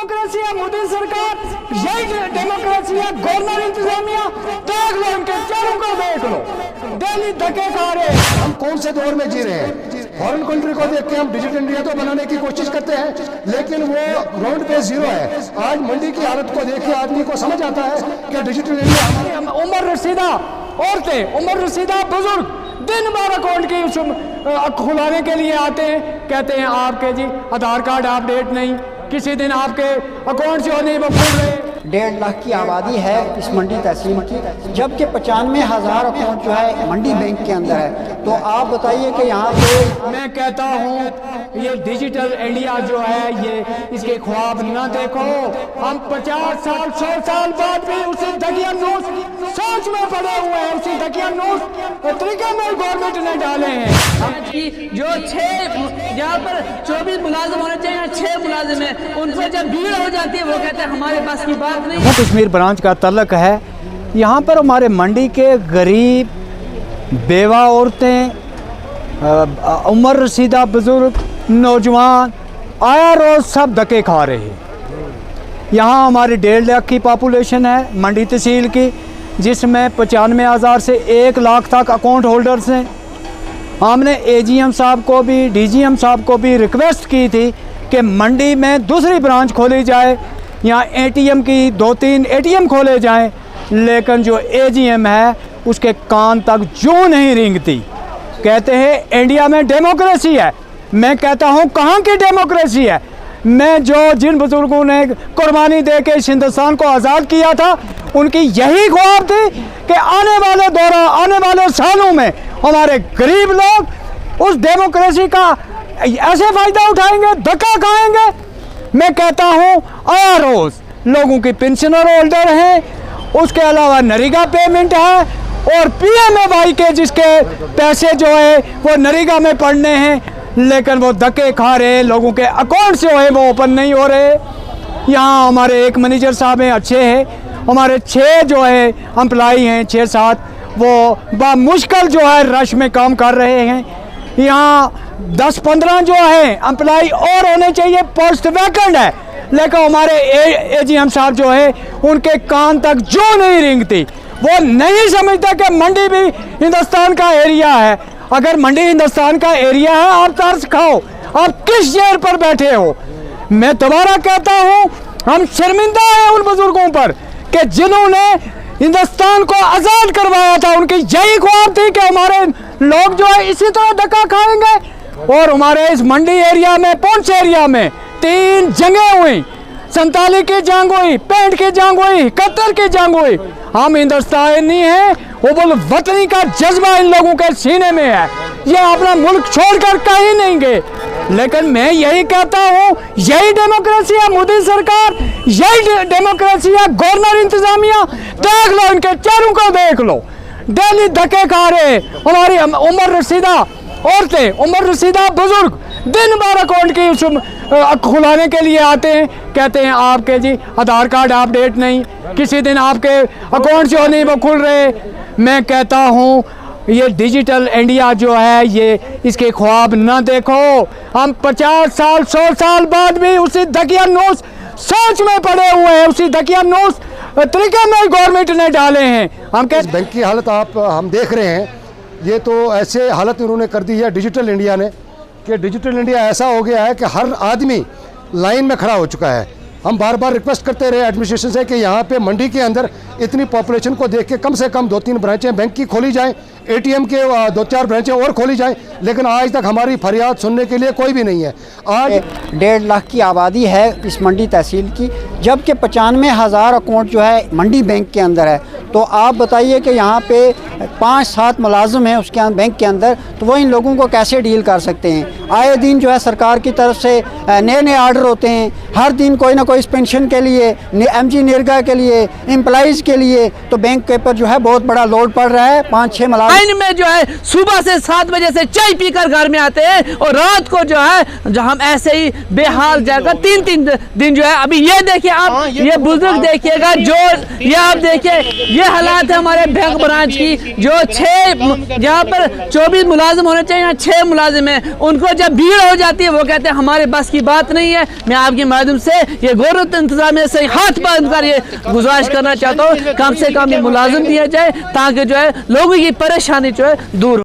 Democracy है मोदी सरकार, यही डेमोक्रेसी है गवर्नर इंतजामिया। देख लो इनके चेहरों को, देख लो डेली धक्के खा रहे हैं। हम कौन से दौर में जी रहे हैं? फॉरेन कंट्री को देख के हम डिजिटल इंडिया तो बनाने की कोशिश करते हैं, लेकिन वो ग्राउंड पे जीरो है। आज मंडी की हालत को देख के आदमी को समझ आता है कि डिजिटल इंडिया। उम्र रसीदा औरतें, उम्र रसीदा बुजुर्ग दिन भर अकाउंट की खुलाने के लिए आते हैं, कहते हैं आपके जी आधार कार्ड अपडेट नहीं, किसी दिन आपके अकाउंट जो नहीं वो खुल रहे। 1.5 लाख की आबादी है इस मंडी तहसील की, जबकि 95,000 अकाउंट जो है मंडी बैंक के अंदर है। तो आप बताइए कि यहाँ पे मैं कहता हूँ ये डिजिटल इंडिया जो है ये इसके ख्वाब न देखो। हम 50 साल 100 साल बाद भी उसी दकियानूस सोच में पड़े हुए हैं, उसी दकियानूस तरीके में गवर्नमेंट ने डाले हैं। जो 6 यहाँ पर 24 मुलाजिम होने चाहिए, यहाँ 6 मुलाजिम है, उन पर जब भीड़ हो जाती है वो कहते हैं हमारे पास की बात नहीं। जम्मू कश्मीर ब्रांच का तल्लक है। यहाँ पर हमारे मंडी के गरीब, बेवा औरतें, उम्र रसीदा बुजुर्ग, नौजवान आया रोज़ सब धक्के खा रहे हैं। यहाँ हमारी 1.5 लाख की पॉपुलेशन है मंडी तहसील की, जिसमें 95,000 से 1 लाख तक अकाउंट होल्डर्स हैं। हमने AGM साहब को भी, DGM साहब को भी रिक्वेस्ट की थी कि मंडी में दूसरी ब्रांच खोली जाए, यहाँ ATM की 2-3 ATM खोले जाएं, लेकिन जो AGM है उसके कान तक जूं नहीं रेंगती। कहते हैं इंडिया में डेमोक्रेसी है। मैं कहता हूँ कहाँ की डेमोक्रेसी है? मैं जिन बुजुर्गों ने कुर्बानी दे के इस हिंदुस्तान को आज़ाद किया था, उनकी यही ख्वाब थी कि आने वाले सालों में हमारे गरीब लोग उस डेमोक्रेसी का ऐसे फ़ायदा उठाएंगे, धक्का खाएंगे। मैं कहता हूँ आया रोज़ लोगों की पेंशनर होल्डर हैं, उसके अलावा नरेगा पेमेंट है और PMAY के जिसके पैसे जो है वो नरेगा में पड़ने हैं, लेकिन वो धक्के खा रहे, लोगों के अकाउंट से है वो ओपन नहीं हो रहे। यहाँ हमारे एक मैनेजर साहब हैं, अच्छे हैं, हमारे 6 जो है एम्प्लॉई हैं, 6-7 वो बामुश्किल जो है रश में काम कर रहे हैं। यहाँ 10-15 जो है एम्प्लॉई और होने चाहिए, पोस्ट वैकेंट है, लेकिन हमारे AGM साहब जो है उनके कान तक जो नहीं रेंगती। वो नहीं समझते कि मंडी भी हिंदुस्तान का एरिया है। अगर मंडी हिंदुस्तान का एरिया है, आप तर्स खाओ, आप किस चेयर पर बैठे हो। मैं दोबारा कहता हूँ हम शर्मिंदा हैं उन बुजुर्गों पर कि जिन्होंने हिंदुस्तान को आज़ाद करवाया था। उनकी यही ख्वाब थी कि हमारे लोग जो है इसी तरह धक्का खाएंगे। और हमारे इस मंडी एरिया में, पुंछ एरिया में 3 जंगें हुई, 47 की जंग हुई, 65 की जंग हुई, 71 की जंग हुई। हम हिंदुस्तानी हैं, वो वतनी का जज्बा इन लोगों के सीने में है। ये अपना मुल्क छोड़कर कहीं नहीं गए। लेकिन मैं यही कहता हूँ यही डेमोक्रेसी है मोदी सरकार, यही डेमोक्रेसी है गवर्नर इंतजामिया। देख लो इनके चेहरों को, देख लो डेली धक्के खा रहे। हमारी उम्र रसीदा औरतें, उम्र रसीदा बुजुर्ग दिन भर अकाउंट की खुलाने के लिए आते हैं, कहते हैं आपके जी आधार कार्ड अपडेट नहीं, किसी दिन आपके अकाउंट जो नहीं वो खुल रहे। मैं कहता हूँ ये डिजिटल इंडिया जो है ये इसके ख्वाब न देखो। हम 50 साल 100 साल बाद भी उसी दकियानूस सोच में पड़े हुए हैं, उसी दकियानूस तरीके में गवर्नमेंट ने डाले हैं। हम बैंक की हालत हम देख रहे हैं, ये तो ऐसे हालत इन्होंने कर दी है डिजिटल इंडिया ने कि डिजिटल इंडिया ऐसा हो गया है कि हर आदमी लाइन में खड़ा हो चुका है। हम बार बार रिक्वेस्ट करते रहे एडमिनिस्ट्रेशन से कि यहाँ पे मंडी के अंदर इतनी पॉपुलेशन को देख के कम से कम 2-3 ब्रांचें बैंक की खोली जाएं, ATM के 2-4 ब्रांचें और खोली जाएं, लेकिन आज तक हमारी फरियाद सुनने के लिए कोई भी नहीं है। आज 1.5 लाख की आबादी है इस मंडी तहसील की, जबकि 95,000 अकाउंट जो है मंडी बैंक के अंदर है। तो आप बताइए कि यहाँ पे 5-7 मुलाजिम हैं उसके बैंक के अंदर, तो वो इन लोगों को कैसे डील कर सकते हैं? आए दिन जो है सरकार की तरफ से नए ऑर्डर होते हैं, हर दिन कोई ना कोई पेंशन के लिए, MG नरेगा के लिए, एम्प्लॉइज़ के लिए, तो बैंक के ऊपर जो है बहुत बड़ा लोड पड़ रहा है। 5-6 मुलाजिम में जो है सुबह से 7 बजे से चाय पीकर घर में आते हैं और रात को जो है हम ऐसे ही बेहाल जाकर 3-3 दिन जो है। अभी ये देखिए आप, ये बुजुर्ग देखिएगा, जो ये आप देखिए, ये हालात है हमारे बैंक ब्रांच की, जो 6 जहाँ पर 24 मुलाजिम होने चाहिए, यहाँ 6 मुलाजिम हैं। उनको जब भीड़ हो जाती है वो कहते हैं हमारे बस की बात नहीं है। मैं आपके माध्यम से ये गौरव इंतजामिया से हाथ बांध कर ये गुजारिश करना चाहता हूँ, कम से कम ये मुलाजिम दिया जाए ताकि जो है लोगों की परेशानी जो है दूर